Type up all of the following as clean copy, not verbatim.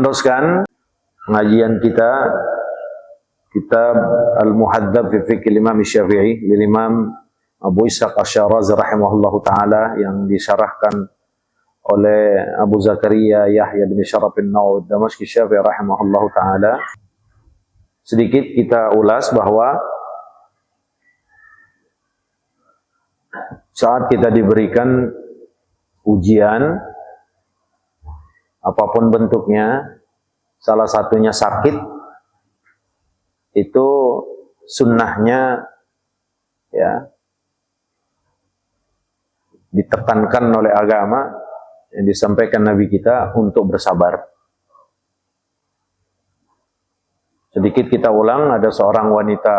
meneruskan pengajian kita kitab Al-Muhadzab fi Fiqh Imam Syafi'i lil Imam Abu Ishaq Asy-Syirazi rahimahullahu taala yang disyarahkan oleh Abu Zakaria Yahya bin Syaraf an-Nawawi Damashqi Syafi'i rahimahullahu taala. Sedikit kita ulas bahwa saat kita diberikan ujian apapun bentuknya, salah satunya sakit, itu sunnahnya ya ditekankan oleh agama yang disampaikan Nabi kita untuk bersabar. Sedikit kita ulang, ada seorang wanita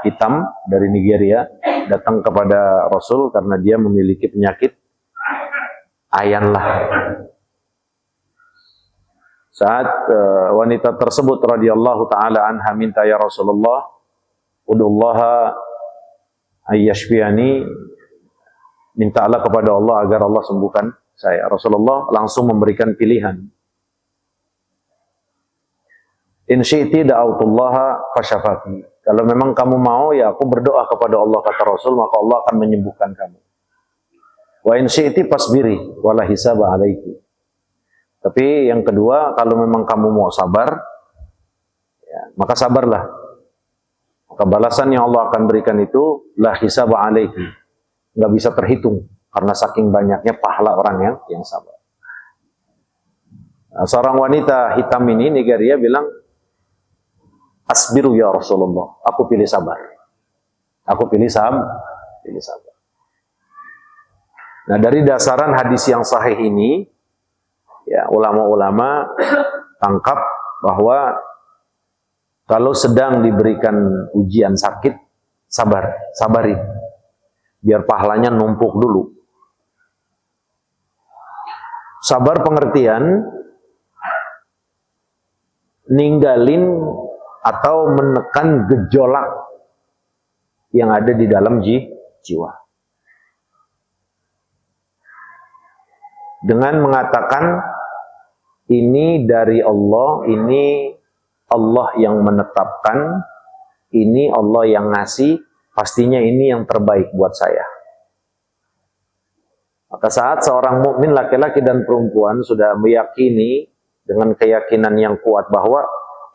hitam dari Nigeria datang kepada Rasul karena dia memiliki penyakit ayan lah. Saat wanita tersebut radhiyallahu taala anha minta, ya Rasulullah, ud'ullaha ayyashfiyani, mintalah kepada Allah agar Allah sembuhkan saya. Rasulullah langsung memberikan pilihan. In syi'ti da'autullaha fasyafaki. Kalau memang kamu mau, ya aku berdoa kepada Allah, kata Rasul, maka Allah akan menyembuhkan kamu. Wa in syi'ti fasbiri wala hisaba alaiki. Tapi yang kedua, kalau memang kamu mau sabar, ya, maka sabarlah. Maka balasan yang Allah akan berikan itu la hisaba alaiki. Enggak bisa terhitung karena saking banyaknya pahala orang yang sabar. Nah, seorang wanita hitam ini Nigeria bilang, asbiru ya Rasulullah, aku pilih sabar. Aku pilih sabar. Nah, dari dasaran hadis yang sahih ini, ya, ulama-ulama tangkap bahwa kalau sedang diberikan ujian sakit, sabari. Biar pahalanya numpuk dulu. Sabar pengertian ninggalin atau menekan gejolak yang ada di dalam jiwa. Dengan mengatakan, ini dari Allah, ini Allah yang menetapkan, ini Allah yang ngasih, pastinya ini yang terbaik buat saya. Maka saat seorang mukmin laki-laki dan perempuan sudah meyakini dengan keyakinan yang kuat bahwa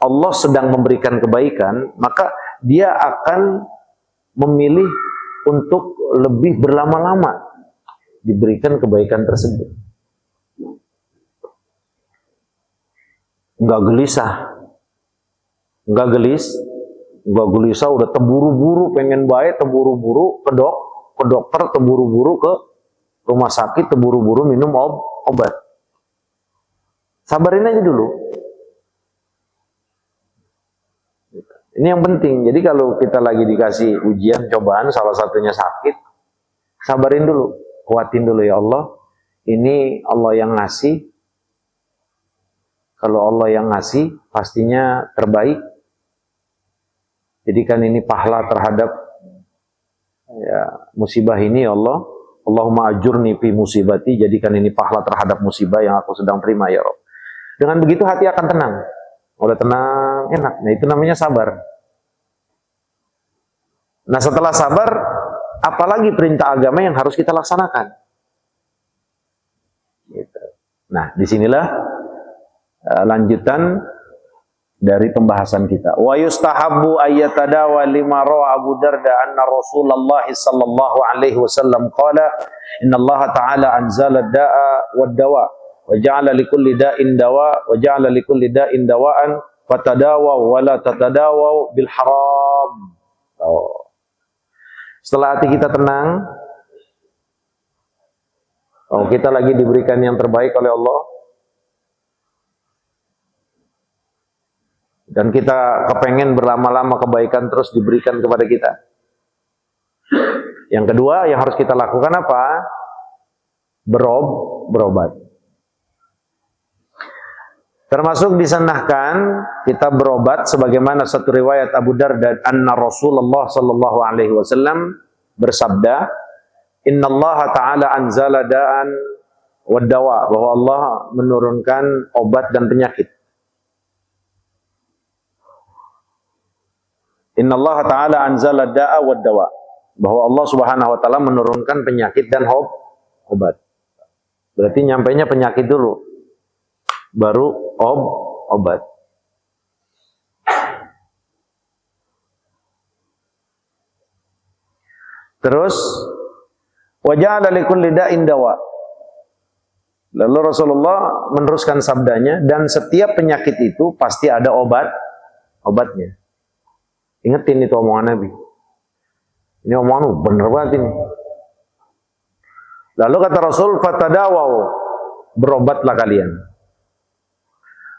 Allah sedang memberikan kebaikan, maka dia akan memilih untuk lebih berlama-lama diberikan kebaikan tersebut. Enggak gelisah, udah teburu-buru pengen baik, teburu-buru ke dokter, teburu-buru ke rumah sakit, teburu-buru minum obat. Sabarin aja dulu. Ini yang penting. Jadi kalau kita lagi dikasih ujian, cobaan, salah satunya sakit, sabarin dulu, kuatin dulu, ya Allah, ini Allah yang ngasih. Kalau Allah yang ngasih, pastinya terbaik. Jadikan ini pahala terhadap ya, musibah ini, ya Allah. Allahumma ajurni fi musibati, jadikan ini pahala terhadap musibah yang aku sedang terima, ya Rabb. Dengan begitu hati akan tenang. Udah tenang, enak. Nah, itu namanya sabar. Nah, setelah sabar, apalagi perintah agama yang harus kita laksanakan? Gitu. Nah, disinilah lanjutan dari pembahasan kita. Wa yustahabbu ayyatadawa lima rawa Abu Darda anna Rasulullah sallallahu alaihi wasallam qala innallaha ta'ala anzala da'a wad dawa wa ja'ala likulli da'in dawa wa ja'ala likulli da'in dawa'an fatadawaw wa la tatadawaw bil haram. Setelah hati kita tenang, kita lagi diberikan yang terbaik oleh Allah, dan kita kepengen berlama-lama kebaikan terus diberikan kepada kita. Yang kedua yang harus kita lakukan apa? Berobat. Termasuk disunahkan kita berobat sebagaimana satu riwayat Abu Darda anna Rasulullah sallallahu alaihi wasallam bersabda, "Innallaha ta'ala anzala da'an wad dawa", bahwa Allah menurunkan obat dan penyakit. Innallaha ta'ala anzala da'a wad dawa. Bahwa Allah Subhanahu wa taala menurunkan penyakit dan obat. Berarti nyampainya penyakit dulu, baru obat. Terus waja'ala likulli da'in dawa. Lalu Rasulullah meneruskan sabdanya, dan setiap penyakit itu pasti ada obatnya. Ingetin itu omongan Nabi. Ini omongan bener banget ini. Lalu kata Rasul, fatadawau, berobatlah kalian.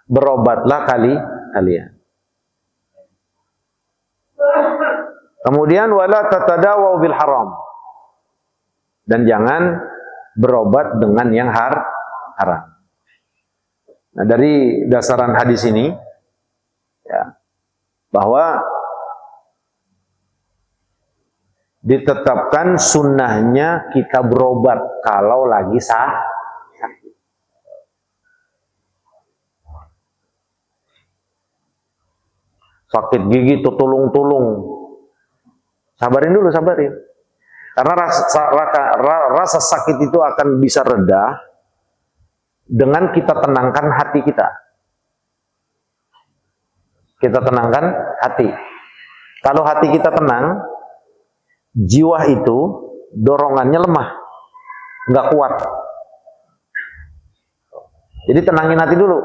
Berobatlah kalian. Kemudian wala tatadawau bil haram. Dan jangan berobat dengan yang haram. Nah, dari dasaran hadis ini ya, bahwa ditetapkan sunnahnya kita berobat kalau lagi sakit. Sakit gigi tuh tulung-tulung. Sabarin dulu. Karena rasa sakit itu akan bisa reda dengan kita tenangkan hati kita. Kita tenangkan hati. Kalau hati kita tenang, jiwa itu dorongannya lemah, nggak kuat. Jadi tenangin hati dulu.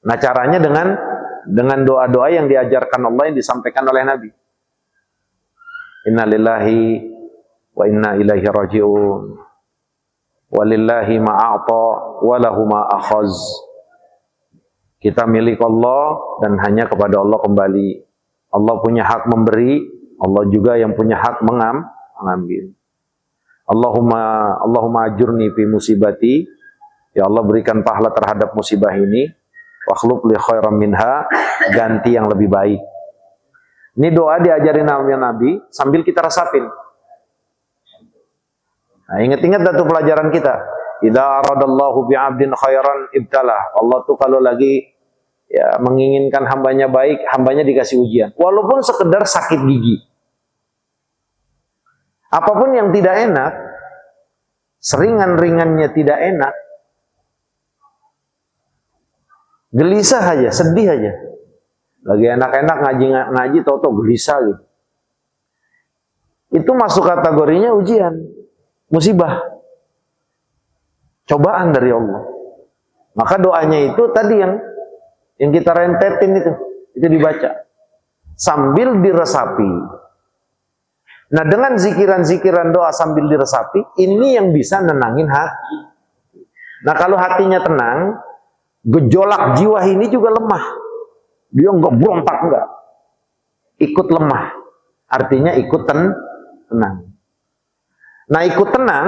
Nah, caranya dengan doa-doa yang diajarkan Allah, yang disampaikan oleh Nabi. Inna lillahi wa inna ilaihi raji'un. Walillahi ma'a'ta wa lahu ma'akhaz. Kita milik Allah dan hanya kepada Allah kembali. Allah punya hak memberi, Allah juga yang punya hak mengambil. Allahumma ajurni fi musibati. Ya Allah, berikan pahala terhadap musibah ini. Wakhlub li khairam minha, ganti yang lebih baik. Ini doa diajarin Nabi sambil kita resapin. Nah, ingat-ingat dah tuh pelajaran kita. Idza aradallahu bi'abdin khairan ibtalah. Allah tuh kalau lagi ya menginginkan hambanya baik, hambanya dikasih ujian. Walaupun sekedar sakit gigi. Apapun yang tidak enak, seringan-ringannya tidak enak, gelisah aja, sedih aja. Lagi enak-enak ngaji tau-tau gelisah gitu. Itu masuk kategorinya ujian, musibah, cobaan dari Allah. Maka doanya itu tadi yang kita rentetin itu dibaca sambil diresapi. Nah, dengan zikiran-zikiran doa sambil diresapi, ini yang bisa nenangin hati. Nah, kalau hatinya tenang, gejolak jiwa ini juga lemah. Dia enggak berontak, enggak. Ikut lemah. Artinya ikut tenang. Nah, ikut tenang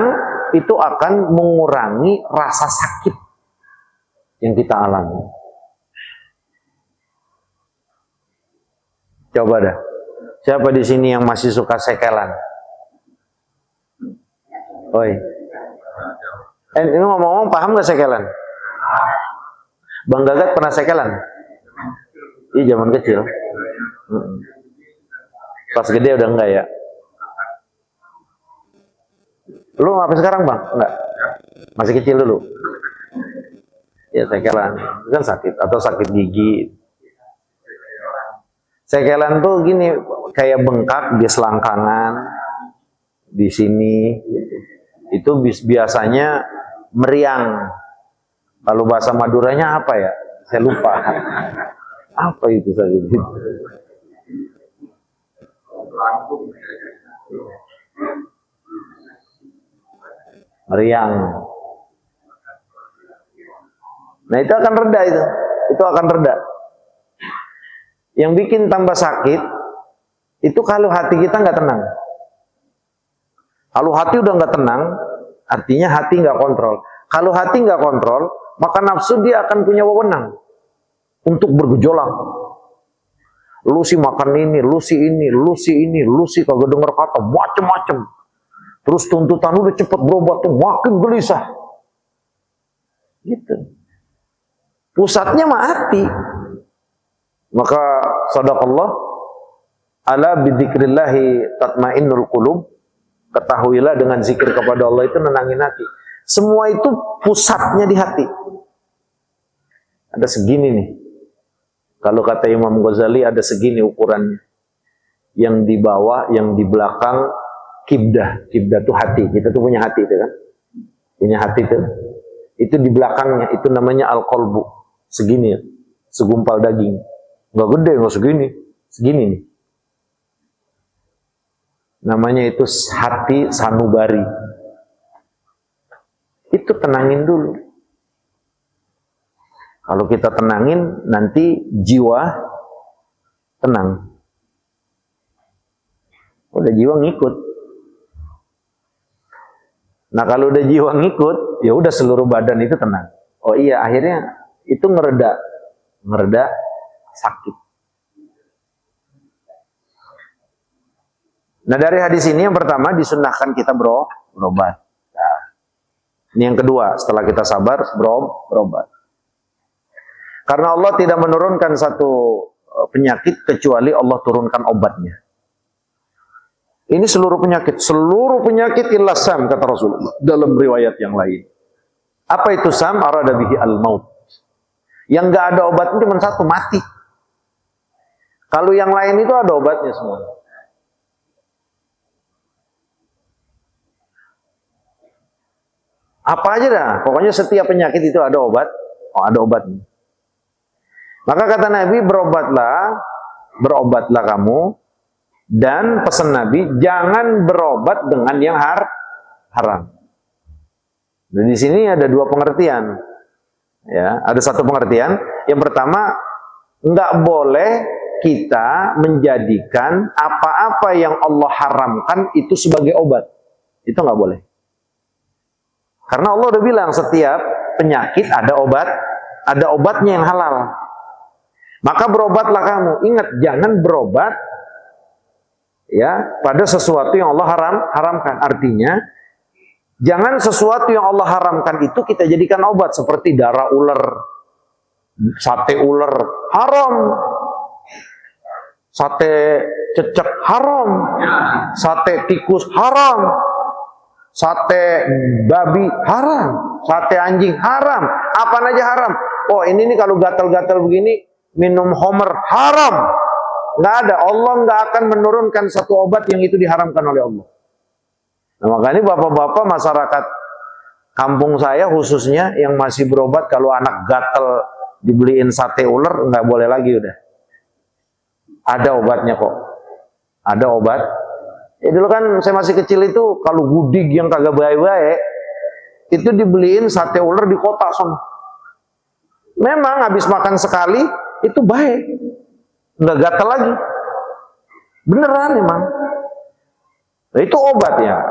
itu akan mengurangi rasa sakit yang kita alami. Coba dah. Siapa di sini yang masih suka sekelan? Oi. Ini ngomong-ngomong paham gak sekelan? Bang Gagat pernah sekelan? Iya, zaman kecil. Pas gede udah enggak ya? Lu apa sekarang, Bang? Enggak. Masih kecil dulu. Ya, sekelan. Kan sakit atau sakit gigi. Sekelan tuh gini, kayak bengkak di selangkangan, di sini. Itu biasanya meriang. Kalau bahasa Maduranya apa ya? Saya lupa. Apa itu saja? Meriang. Nah, itu akan reda itu. Itu akan reda. Yang bikin tambah sakit itu kalau hati kita nggak tenang. Kalau hati udah nggak tenang, artinya hati nggak kontrol. Kalau hati nggak kontrol, maka nafsu dia akan punya wewenang untuk bergejolak. Lu sih makan ini, lu sih kagak denger kata, macem-macem. Terus tuntutan udah cepet berobat tuh makin gelisah. Gitu. Pusatnya mah hati. Maka sadaqallah, ala bidzikrillahi tatmainnul qulub. Ketahuilah dengan zikir kepada Allah itu nenangin hati. Semua itu pusatnya di hati. Ada segini nih. Kalau kata Imam Ghazali ada segini ukurannya. Yang di bawah, yang di belakang kibdah. Kibdah itu hati. Kita tuh punya hati itu kan. Punya hati itu. Itu di belakangnya, itu namanya al-qalbu. Segini ya. Segumpal daging. Enggak gede, enggak segini. Segini nih. Namanya itu hati sanubari. Itu tenangin dulu. Kalau kita tenangin, nanti jiwa tenang. Udah jiwa ngikut. Nah kalau udah jiwa ngikut, ya udah seluruh badan itu tenang. Oh iya, akhirnya itu ngereda sakit. Nah dari hadis ini yang pertama disunnahkan kita berobat. Nah, ini yang kedua, setelah kita sabar berobat. Karena Allah tidak menurunkan satu penyakit kecuali Allah turunkan obatnya. Ini seluruh penyakit illa sam, kata Rasulullah dalam riwayat yang lain. Apa itu sam? Arada bihi al-maut. Yang enggak ada obatnya cuma satu, mati. Kalau yang lain itu ada obatnya semua. Apa aja dah, pokoknya setiap penyakit itu ada obat. Oh, ada obatnya. Maka kata Nabi, berobatlah kamu. Dan pesan Nabi, jangan berobat dengan yang haram. Dan di sini ada dua pengertian. Ya, ada satu pengertian. Yang pertama, nggak boleh kita menjadikan apa-apa yang Allah haramkan itu sebagai obat. Itu nggak boleh. Karena Allah udah bilang setiap penyakit ada obatnya yang halal. Maka berobatlah kamu. Ingat, jangan berobat ya pada sesuatu yang Allah haramkan. Artinya, jangan sesuatu yang Allah haramkan itu kita jadikan obat. Seperti darah ular, sate ular, haram. Sate cecek, haram. Sate tikus, haram. Sate babi, haram. Sate anjing, haram. Apa aja haram. Oh ini nih kalau gatal-gatal begini, minum homer, haram. Nggak ada. Allah nggak akan menurunkan satu obat yang itu diharamkan oleh Allah. Nah, makanya bapak-bapak masyarakat kampung saya khususnya yang masih berobat, kalau anak gatal dibeliin sate ular, nggak boleh lagi udah. Ada obatnya kok. Ada obat. Ya dulu kan saya masih kecil itu, kalau gudik yang kagak baik-baik, itu dibeliin sate ular di kota sana. Memang habis makan sekali, itu baik. Nggak gatal lagi. Beneran emang. Nah, itu obat ya.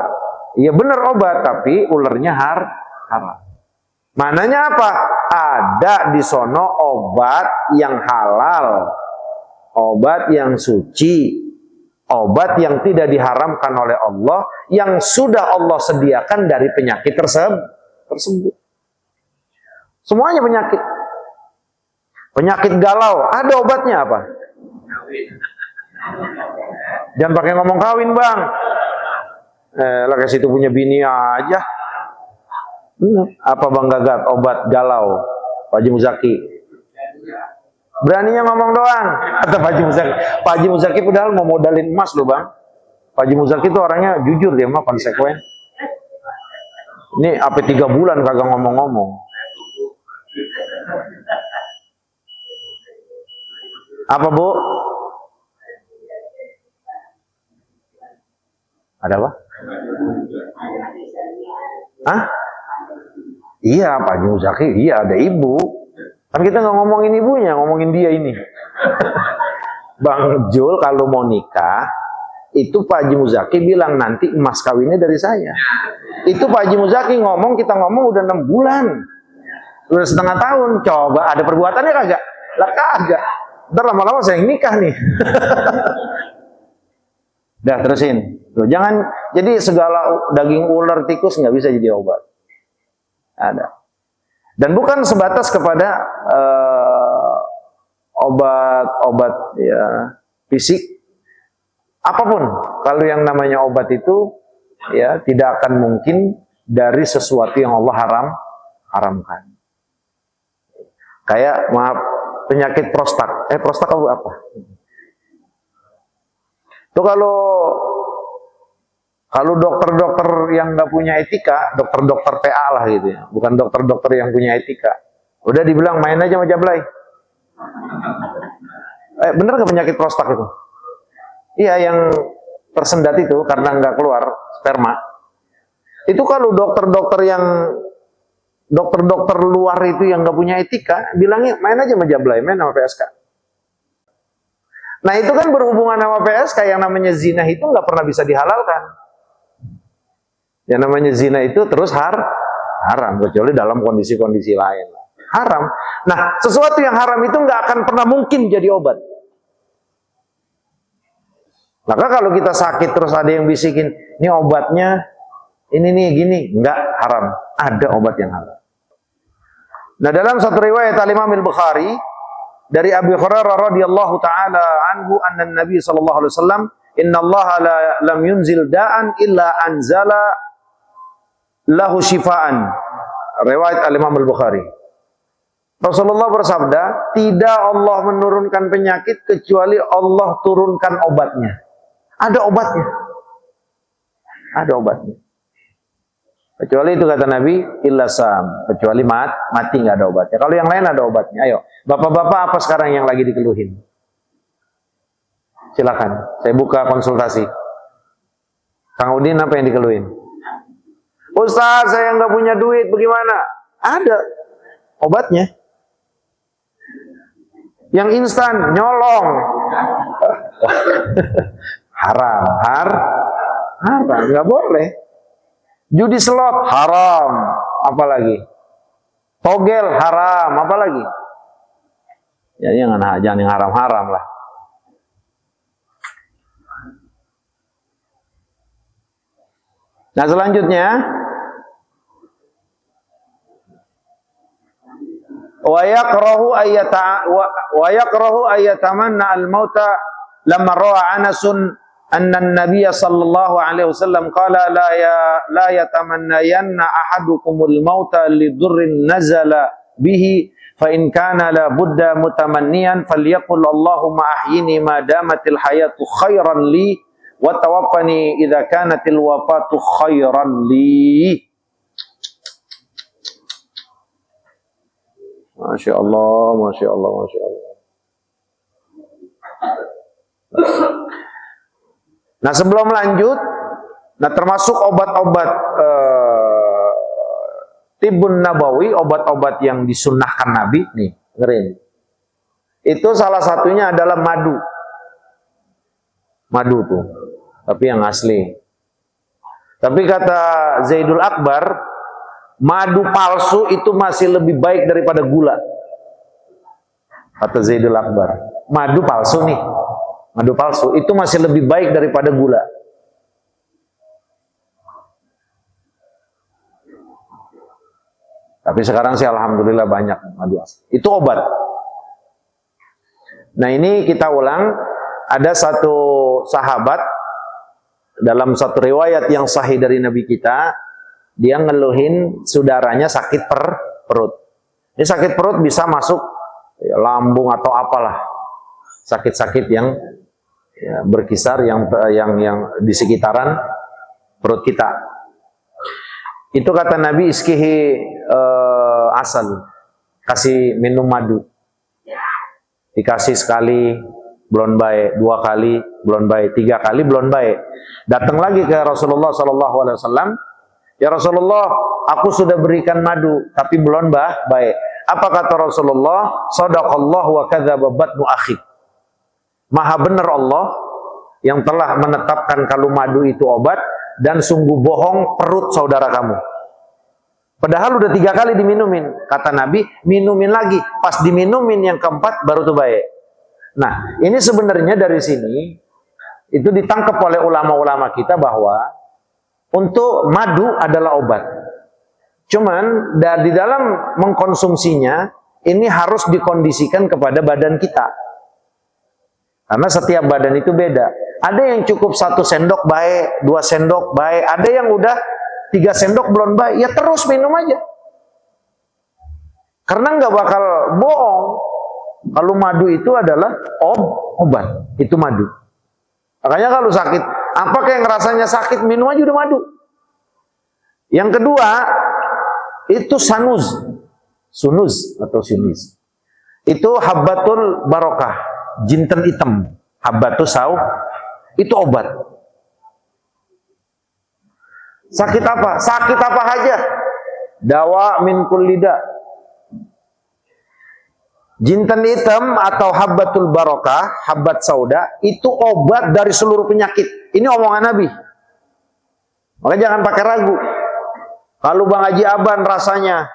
Iya bener obat, tapi ularnya haram. Mananya apa? Ada di sono obat yang halal. Obat yang suci. Obat yang tidak diharamkan oleh Allah, yang sudah Allah sediakan dari penyakit tersebut. Semuanya penyakit. Penyakit galau, ada obatnya apa? Jangan pakai ngomong kawin, Bang. Lah ke situ punya bini aja. Apa Bang Gagat? Obat galau. Pak Haji Muzaki. Beraninya ngomong doang, kata Pak Haji Muzaki. Pak Haji Muzaki padahal mau modalin emas loh Bang. Pak Haji Muzaki itu orangnya jujur, dia mah konsekuen. Ini apa 3 bulan kagak ngomong-ngomong. Apa Bu? Ada apa? Hah? Iya Pak Haji Muzaki, iya ada ibu. Kan kita nggak ngomongin ibunya, ngomongin dia ini. Bang Jul kalau mau nikah, itu Pak Haji Muzaki bilang nanti emas kawinnya dari saya. Itu Pak Haji Muzaki ngomong, kita ngomong udah 6 bulan. Udah setengah tahun, coba ada perbuatannya kagak? Lah kagak. Ntar lama-lama saya nikah nih. Dah terusin. Loh, jangan, jadi segala daging ular, tikus nggak bisa jadi obat. Ada. Dan bukan sebatas kepada obat ya fisik, apapun. Kalau yang namanya obat itu ya tidak akan mungkin dari sesuatu yang Allah haramkan. Kayak maaf, penyakit prostat. Prostat apa? Itu kalau dokter-dokter yang nggak punya etika, dokter-dokter PA lah gitu ya, bukan dokter-dokter yang punya etika. Udah dibilang main aja sama Jablay. Bener nggak penyakit prostat itu? Iya, yang tersendat itu karena nggak keluar sperma. Itu kalau dokter-dokter luar itu yang nggak punya etika, bilangnya main aja sama Jablay, main sama PSK. Nah itu kan berhubungan sama PSK, yang namanya zina itu nggak pernah bisa dihalalkan. Yang namanya zina itu terus haram, kecuali dalam kondisi-kondisi lain. Haram. Nah, sesuatu yang haram itu nggak akan pernah mungkin jadi obat. Maka kalau kita sakit terus ada yang bisikin, ini obatnya ini nih gini, nggak haram. Ada obat yang halal. Nah, dalam satu riwayat Al-Imam Al-Bukhari dari Abi Hurairah radhiyallahu taala anhu anna Nabi sallallahu alaihi wasallam, "Innallaha lam yunzil da'an illa anzala lahu shifaan." Riwayat Al-Imam Al-Bukhari. Rasulullah bersabda, tidak Allah menurunkan penyakit kecuali Allah turunkan obatnya. Ada obatnya. Ada obatnya. Kecuali itu kata Nabi, illa sam, kecuali mati nggak ada obatnya. Kalau yang lain ada obatnya. Ayo, bapak-bapak apa sekarang yang lagi dikeluhin? Silakan, saya buka konsultasi. Kang Udin apa yang dikeluhin? Ustaz, saya nggak punya duit, bagaimana? Ada obatnya. Yang instan, nyolong. Haram, nggak boleh. Judi slot, haram. Apalagi? Togel, haram. Apalagi? Ya, jangan yang haram-haram lah. Nah, selanjutnya, wa yakrahu ayatamanna al-mauta lamma ra'a Anasun anna an-nabiy sallallahu alaihi wasallam qala la yatamannayanna ahadukumul mauta lidurrin nazala bihi fa in kana la budda mutamanniyan falyaqul Allahumma ahyini ma damatil hayatu khairan li wa tawaffani idza kanatil wafatu khairan li. Masya Allah, Masya Allah, Masya Allah. Nah, sebelum lanjut, termasuk obat-obat tibun nabawi, obat-obat yang disunnahkan Nabi, nih, dengerin. Itu salah satunya adalah madu. Madu tuh, tapi yang asli. Tapi kata Zaidul Akbar, madu palsu itu masih lebih baik daripada gula. Kata Zaidul Akbar, madu palsu nih, madu palsu itu masih lebih baik daripada gula. Tapi sekarang sih alhamdulillah banyak madu asli. Itu obat. Nah, ini kita ulang, ada satu sahabat dalam satu riwayat yang sahih dari Nabi kita, dia ngeluhin saudaranya sakit perut. Ini sakit perut bisa masuk ya, lambung atau apalah. Sakit-sakit yang ya, berkisar yang di sekitaran perut kita. Itu kata Nabi, iskihi asal, kasih minum madu. Dikasih sekali belum baik, 2 kali belum baik, 3 kali belum baik. Datang lagi ke Rasulullah SAW. Ya Rasulullah, aku sudah berikan madu, tapi belum baik. Apa kata Rasulullah? Shadaqallahu wa kadzdzaba batnu akhik. Maha benar Allah yang telah menetapkan kalau madu itu obat, dan sungguh bohong perut saudara kamu. Padahal udah 3 kali diminumin. Kata Nabi, minumin lagi. Pas diminumin yang keempat, baru tuh baik. Nah, ini sebenarnya dari sini, itu ditangkap oleh ulama-ulama kita bahwa untuk madu adalah obat. Cuman di dalam mengkonsumsinya ini harus dikondisikan kepada badan kita. Karena setiap badan itu beda. Ada yang cukup 1 sendok baik, 2 sendok baik, ada yang udah 3 sendok belum baik, ya terus minum aja. Karena nggak bakal bohong. Kalau madu itu adalah obat, itu madu. Makanya kalau sakit, apa yang rasanya sakit, minum aja udah madu. Yang kedua, itu sunuz atau sinis. Itu habbatul barokah, jinten hitam, habbatus sauh, itu obat. Sakit apa? Sakit apa aja. Dawa min kulli da. Jinten hitam atau habbatul barokah, habbat sauda, itu obat dari seluruh penyakit. Ini omongan Nabi. Makanya jangan pakai ragu. Kalau Bang Haji Aban rasanya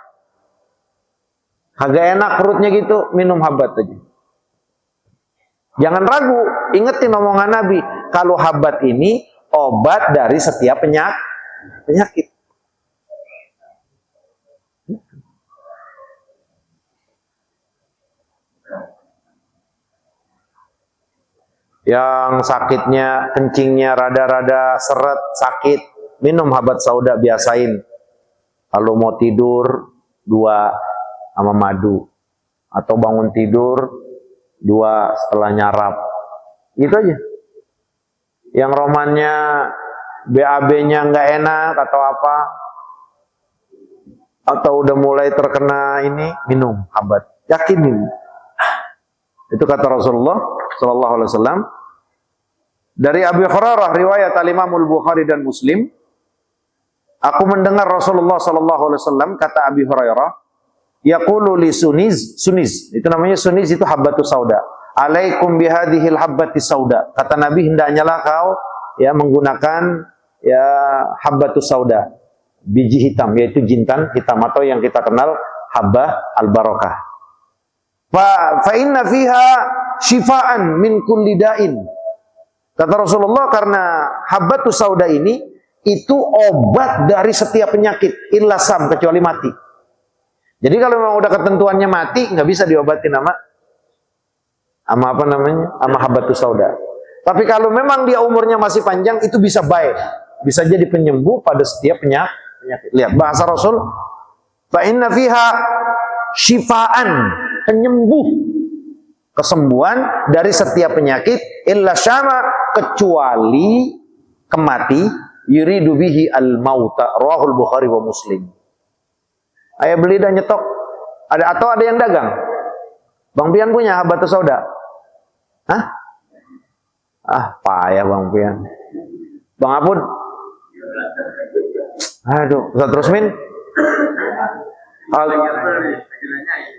agak enak perutnya gitu, minum habbat aja. Jangan ragu, ingetin omongan Nabi. Kalau habbat ini obat dari setiap penyakit. Yang sakitnya, kencingnya rada-rada seret, sakit, minum habbat sauda, biasain. Kalau mau tidur 2 sama madu, atau bangun tidur 2 setelah nyarap, itu aja. Yang romannya BAB-nya nggak enak atau apa, atau udah mulai terkena ini, minum habbat, yakin ini. Itu kata Rasulullah Sallallahu Alaihi Wasallam. Dari Abi Hurairah, riwayat Al-Imamul Bukhari dan Muslim, aku mendengar Rasulullah Sallallahu Alaihi Wasallam, kata Abi Hurairah, yaqulu li suniz, itu namanya suniz, itu habbatus sauda. Alaikum bihadhil habbatis sauda. Kata Nabi, hendaknyalah kau ya menggunakan ya habbatus sauda, biji hitam, yaitu jintan hitam atau yang kita kenal habbah al-barakah. Fa inna fiha shifaan min kulli da'in. Kata Rasulullah, karena habbatus sauda ini itu obat dari setiap penyakit, illa sam, kecuali mati. Jadi kalau memang udah ketentuannya mati, nggak bisa diobatin sama apa namanya, sama habbatus sauda. Tapi kalau memang dia umurnya masih panjang, itu bisa baik, bisa jadi penyembuh pada setiap penyakit. Lihat bahasa Rasul, fa inna fiha shifaan, penyembuh, kesembuhan dari setiap penyakit, illa syama, kecuali kemati, yuridu bihi al-mauta, rawahul Bukhari wa Muslim. Ayo beli dan nyetok. Atau ada yang dagang? Bang Pian punya habbatus sauda? Hah? Payah Bang Pian. Bang Apun? Aduh, Ustaz Rusmin?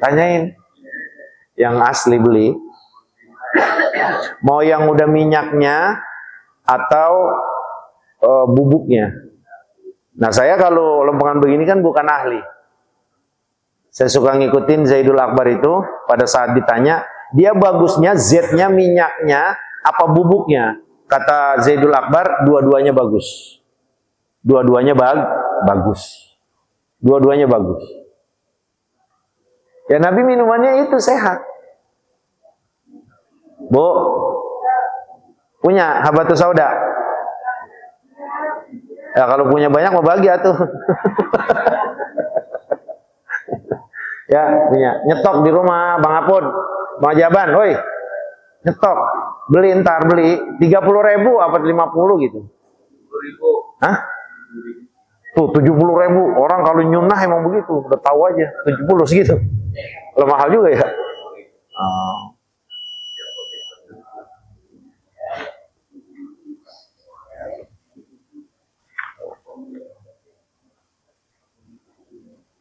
Tanyain. Yang asli beli. Mau yang udah minyaknya atau bubuknya. Nah, saya kalau lempengan begini kan bukan ahli. Saya suka ngikutin Zaidul Akbar itu, pada saat ditanya, dia bagusnya Z-nya, minyaknya, apa bubuknya? Kata Zaidul Akbar, dua-duanya bagus. Dua-duanya bagus. Dua-duanya bagus. Ya Nabi minumannya itu sehat. Bu, punya habbatus sauda? Ya kalau punya banyak mau bagi atuh. Ya punya, nyetok di rumah Bang Apun, Bang Jaban, woi nyetok, beli ntar beli 30.000 apa 50 gitu. 70.000. Hah? Tuh 70.000, orang kalau nyunah emang begitu, udah tahu aja 70 segitu. Kalau mahal juga ya.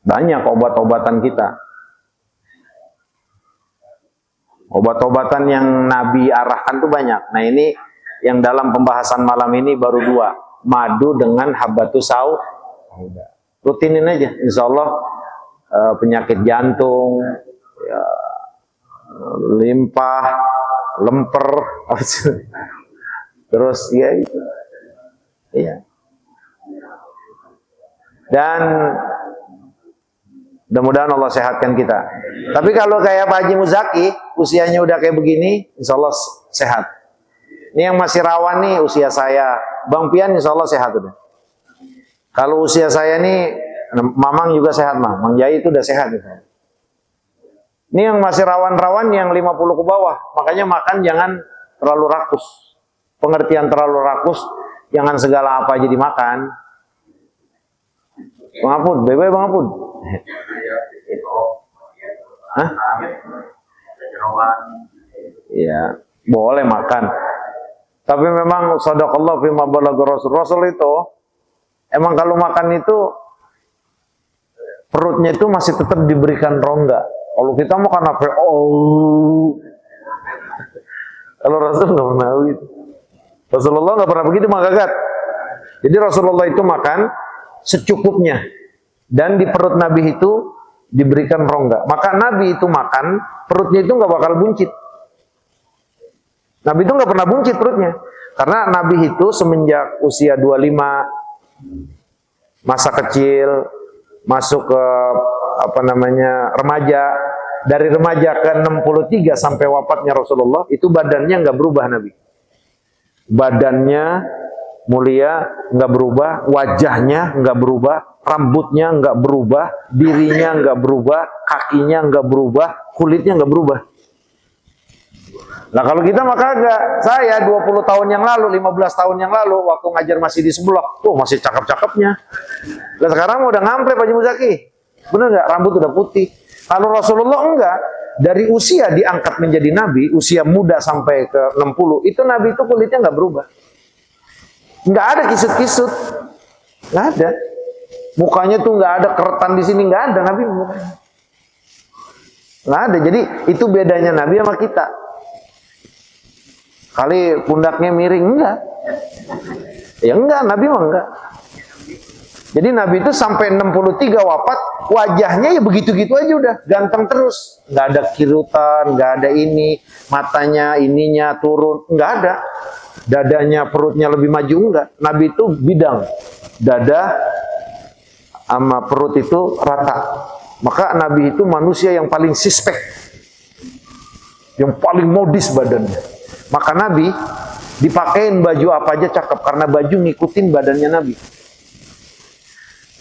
Banyak obat-obatan kita. Obat-obatan yang Nabi arahkan tuh banyak. Nah ini yang dalam pembahasan malam ini baru 2. Madu dengan habbatus sauda. Rutinin aja. Insya Allah penyakit jantung, ya, limpah, lemper, terus ya itu. Iya. Dan Mudah-mudahan Allah sehatkan kita. Tapi kalau kayak Pak Haji Muzaki, usianya udah kayak begini, insya Allah sehat. Ini yang masih rawan nih usia saya. Bang Pian insya Allah sehat udah. Kalau usia saya nih, Mamang juga sehat, Mang Jai itu udah sehat. Gitu. Ini yang masih rawan-rawan yang 50 ke bawah. Makanya makan jangan terlalu rakus. Pengertian terlalu rakus, jangan segala apa aja dimakan. Bang Apun, bebe Bang Apun. Hah? Iya, boleh makan. Tapi memang shadaqallahu fima balagha Rasul itu emang kalau makan itu perutnya itu masih tetap diberikan rongga. Kalau kita makan apa? Oh. Kalau Rasul nggak pernah begitu. Rasulullah nggak pernah begitu menggagat. Jadi Rasulullah itu makan secukupnya dan di perut Nabi itu diberikan rongga. Maka Nabi itu makan perutnya itu nggak bakal buncit. Nabi itu nggak pernah buncit perutnya. Karena Nabi itu semenjak usia 25, masa kecil, masuk ke remaja, dari remaja ke 63 sampai wafatnya Rasulullah, itu badannya nggak berubah Nabi. Badannya mulia, nggak berubah, wajahnya nggak berubah, rambutnya nggak berubah, dirinya nggak berubah, kakinya nggak berubah, kulitnya nggak berubah. Nah kalau kita mah kagak. Saya 20 tahun yang lalu, 15 tahun yang lalu, waktu ngajar masih di sebelah, masih cakep-cakepnya. Dan sekarang udah ngampre Pak Haji Muzaki. Bener nggak? Rambut udah putih. Kalau Rasulullah enggak, dari usia diangkat menjadi Nabi, usia muda sampai ke 60, itu Nabi itu kulitnya nggak berubah. Nggak ada kisut-kisut. Nggak ada. Mukanya tuh nggak ada keretan di sini, nggak ada Nabi mukanya. Nggak ada. Jadi itu bedanya Nabi sama kita. Kali pundaknya miring, enggak. Ya enggak, Nabi mah enggak. Jadi Nabi itu sampai 63 wafat, wajahnya ya begitu-gitu aja udah, ganteng terus. Enggak ada kirutan, enggak ada ini, matanya ininya turun, enggak ada. Dadanya, perutnya lebih maju, enggak. Nabi itu bidang. Dada sama perut itu rata. Maka Nabi itu manusia yang paling suspek. Yang paling modis badannya. Maka Nabi dipakein baju apa aja cakep karena baju ngikutin badannya Nabi.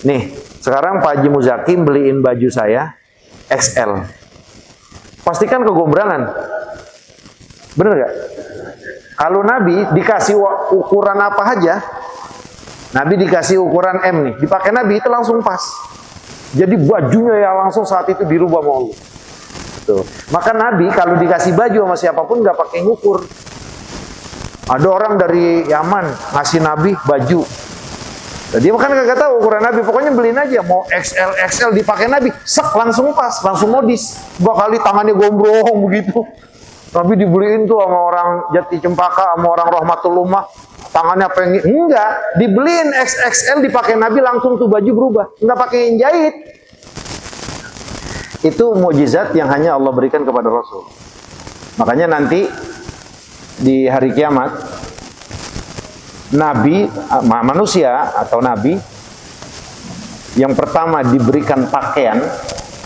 Nih, sekarang Pak Haji Muzaki beliin baju saya XL. Pastikan kegombrangan. Bener gak? Kalau Nabi dikasih ukuran apa aja, Nabi dikasih ukuran M nih, dipakai Nabi itu langsung pas. Jadi bajunya ya langsung saat itu dirubah sama Allah. Tuh. Maka Nabi kalau dikasih baju sama siapapun nggak pakai ngukur. Ada orang dari Yaman ngasih Nabi baju. Jadi makan kagak tahu ukuran Nabi, pokoknya beliin aja mau XL dipakai Nabi, sek langsung pas, langsung modis. Dua kali tangannya gombrong begitu. Nabi dibeliin tuh sama orang Jati Cempaka, sama orang Rahmatul Ummah, tangannya pengen enggak, dibeliin XXL dipakai Nabi langsung tuh baju berubah, enggak pakai yang jahit. Itu mukjizat yang hanya Allah berikan kepada Rasul. Makanya nanti di hari kiamat Nabi, manusia atau Nabi yang pertama diberikan pakaian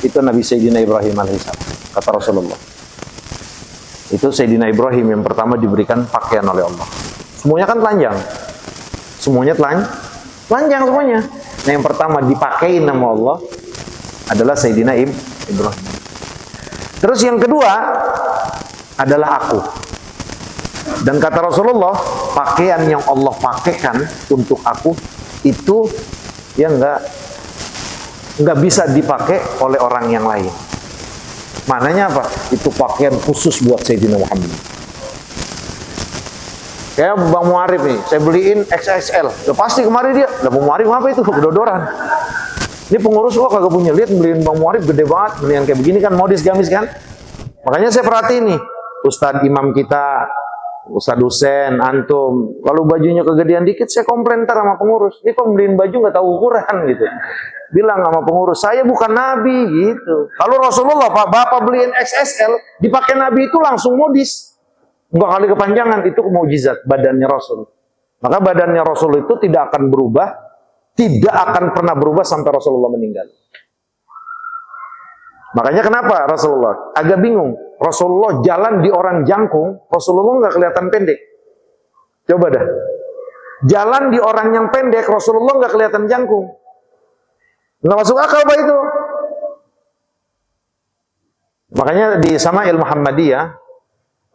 itu Nabi Sayyidina Ibrahim alaihissalam, kata Rasulullah. Itu Sayyidina Ibrahim yang pertama diberikan pakaian oleh Allah. Semuanya kan telanjang. Semuanya telanjang semuanya. Nah yang pertama dipakein nama Allah adalah Sayyidina Ibrahim. Terus yang kedua adalah aku. Dan kata Rasulullah, pakaian yang Allah pakaikan untuk aku itu ya enggak bisa dipakai oleh orang yang lain. Maknanya apa? Itu pakaian khusus buat Sayyidina Muhammad. Kayak Bang Muarif nih, saya beliin XXL. Udah pasti kemarin dia, lah Bang Muarif apa itu? Kedodoran. Ini pengurus kok kagak punya, lihat beliin Bang Muarif gede banget, beliin kayak begini kan modis gamis kan. Makanya saya perhatiin nih, Ustadz imam kita, Ustadz Husen, antum, kalau bajunya kegedean dikit saya komplain ntar sama pengurus. Ini kok beliin baju nggak tahu ukuran gitu. Bilang sama pengurus, saya bukan nabi gitu. Kalau Rasulullah, Pak, Bapak beliin XXL, dipakai Nabi itu langsung modis. Enggak kali kepanjangan, itu mukjizat badannya Rasul. Maka badannya Rasul itu tidak akan berubah, tidak akan pernah berubah sampai Rasulullah meninggal. Makanya kenapa Rasulullah agak bingung. Rasulullah jalan di orang jangkung, Rasulullah nggak kelihatan pendek. Coba dah. Jalan di orang yang pendek, Rasulullah nggak kelihatan jangkung. Nggak masuk akal Pak itu. Makanya di Sama'il Muhammadiyah,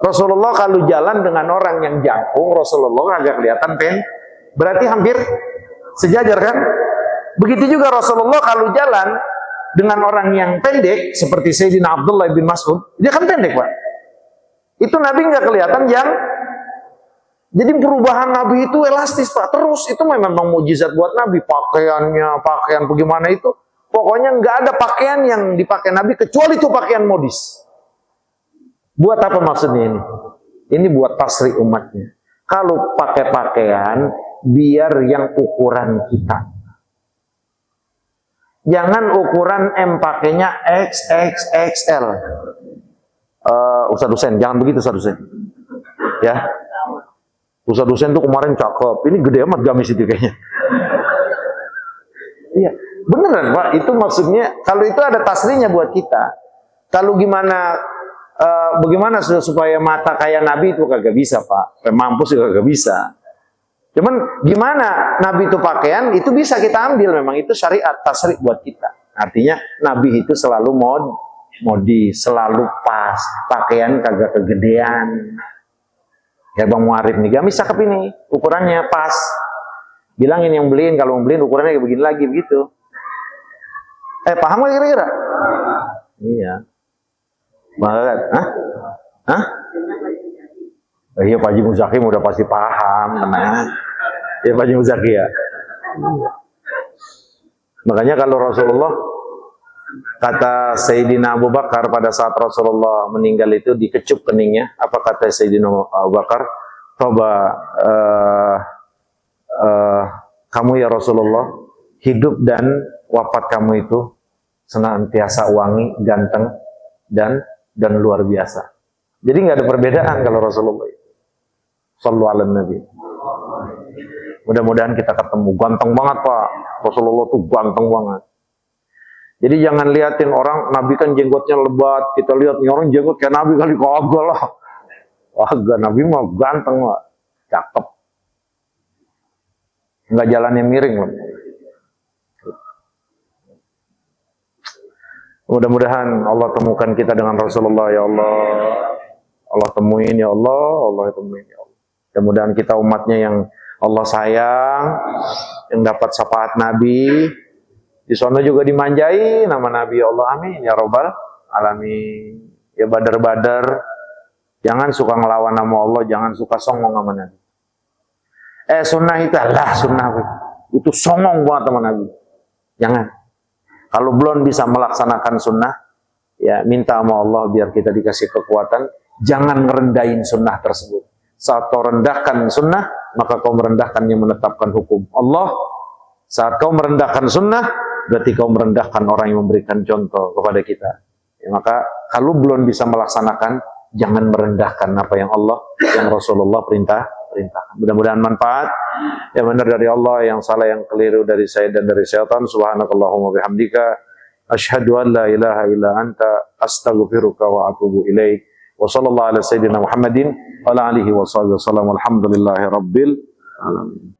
Rasulullah kalau jalan dengan orang yang jangkung, Rasulullah agak kelihatan pendek. Berarti hampir sejajar kan? Begitu juga Rasulullah kalau jalan dengan orang yang pendek, seperti Sayyidina Abdullah bin Mas'ud, dia kan pendek Pak. Itu Nabi nggak kelihatan yang. Jadi perubahan Nabi itu elastis Pak. Terus itu memang mukjizat buat Nabi. Pakaiannya, pakaian bagaimana itu. Pokoknya nggak ada pakaian yang dipakai Nabi kecuali itu pakaian modis. Buat apa maksudnya ini? Ini buat tasri umatnya. Kalau pakai pakaian, biar yang ukuran kita. Jangan ukuran M pakainya XXXL. Ustaz Husain, jangan begitu Ustaz Husain. Ya. Ustaz Husain tuh kemarin cakep. Ini gede amat gamis itu kayaknya. Iya, beneran Pak. Itu maksudnya, kalau itu ada tasrinya buat kita. Kalau gimana, bagaimana supaya mata kayak Nabi itu kagak bisa Pak. Mampus juga kagak bisa. Cuman gimana Nabi itu pakaian, itu bisa kita ambil. Memang itu syariat, tasri buat kita. Artinya Nabi itu selalu modi, selalu pas. Pakaian kagak kegedean. Ya Bang Muarif nih, gamis cakep ini. Ukurannya pas. Bilangin yang beliin, kalau mau beliin ukurannya kayak begini lagi, begitu. Paham gak kira-kira? Iya. Banget. Hah? Iya Pak Haji Muzaki udah pasti paham, tenang. Ya Pak Haji Muzaki ya. Makanya kalau Rasulullah, kata Sayyidina Abu Bakar pada saat Rasulullah meninggal itu dikecup keningnya. Apa kata Sayyidina Abu Bakar? Coba kamu ya Rasulullah, hidup dan wafat kamu itu senantiasa wangi, ganteng dan luar biasa. Jadi nggak ada perbedaan kalau Rasulullah itu. Sallu ala Nabi. Mudah-mudahan kita ketemu. Ganteng banget Pak. Rasulullah tuh ganteng banget. Jadi jangan liatin orang, Nabi kan jenggotnya lebat. Kita lihat nih orang jenggot kayak Nabi kali, kagak lah. Kagak, Nabi mah ganteng Pak. Cakep. Nggak jalannya miring loh. Mudah-mudahan Allah temukan kita dengan Rasulullah ya Allah. Allah temuin ya Allah, Allah temuin ya Allah. Mudah-mudahan kita umatnya yang Allah sayang, yang dapat syafaat Nabi. Di sana juga dimanjai nama Nabi ya Allah, amin ya Rabbal alamin. Ya badar-badar, jangan suka ngelawan nama Allah, jangan suka songong sama Nabi. Sunnah itu Allah sunnah itu songong banget sama Nabi. Jangan. Kalau belum bisa melaksanakan sunnah, ya minta sama Allah biar kita dikasih kekuatan. Jangan ngerendahin sunnah tersebut. Saat kau rendahkan sunnah, maka kau merendahkan yang menetapkan hukum Allah. Saat kau merendahkan sunnah, berarti kau merendahkan orang yang memberikan contoh kepada kita. Ya, maka kalau belum bisa melaksanakan, jangan merendahkan apa yang Allah, yang Rasulullah perintahkan. Mudah-mudahan manfaat. Yang benar dari Allah, yang salah, yang keliru dari saya dan dari syaitan. Subhanakallahumma bihamdika. Asyhadu an la ilaha illa anta. Astaghfiruka wa atubu ilaik. Wa sallallahu ala sayyidina Muhammadin wa ala alihi wa sahbihi wa sallam. Alhamdulillahi rabbil alamin.